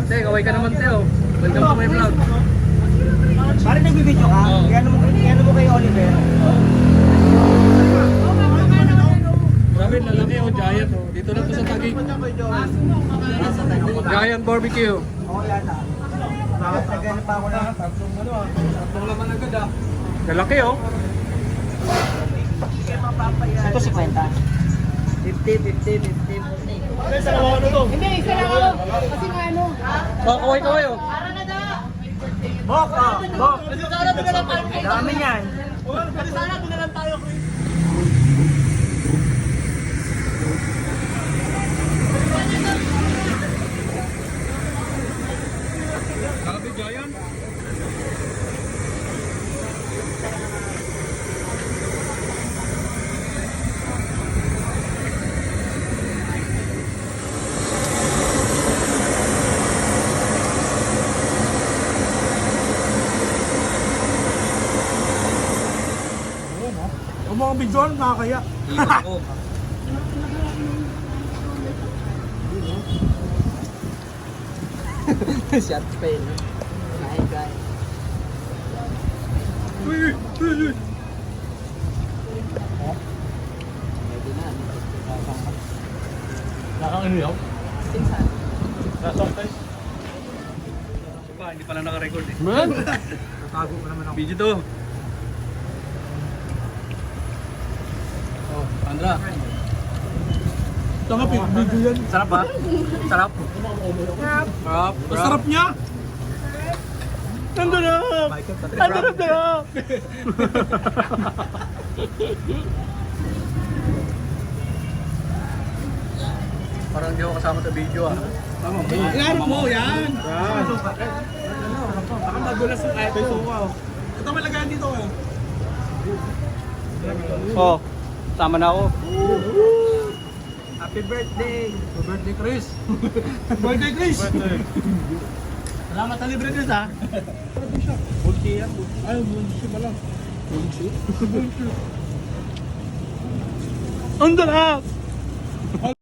Te, kaway ka naman, Teo. Welcome to my vlog. Pare nagbibideo ka? Kaya mo kay Oliver. Grabe, lalaki oh, giant oh. Dito na to sa Taguig. Giant barbecue. Oo, yan ah. Nagano pa ako na. Tatlong laman agad ah. Lalaki oh. Ito 50. 50. Hindi, isa lang ako. Kasi nga ano. Oh, kaway oh. Bok! Bok! Dami yan. Grabe, giant. Ang mga bidyon, nakakaya. Ako. Shot pa yun. Kain. Nakakano yun? Sometimes. Pa, hindi pala naka-record eh. Man! Tatago ko naman ako. Video to. Oh, Andra. Tanga video yan. Sarap ba? Sarap. Sarap. Sarap niya! Nandun na! Nandun na! Parang hindi ako kasama sa video ah. Tama ba? Ilaro mo, yan! Baka magulas yung kahit may suka. Ito malagaan dito ah. Oh, tama na ako. Happy birthday! Happy birthday, Chris. Birthday, Chris! Salamat sa libre, Chris ha. Bulki yan. Ay, bulki ba lang? Bunchi. Andun na!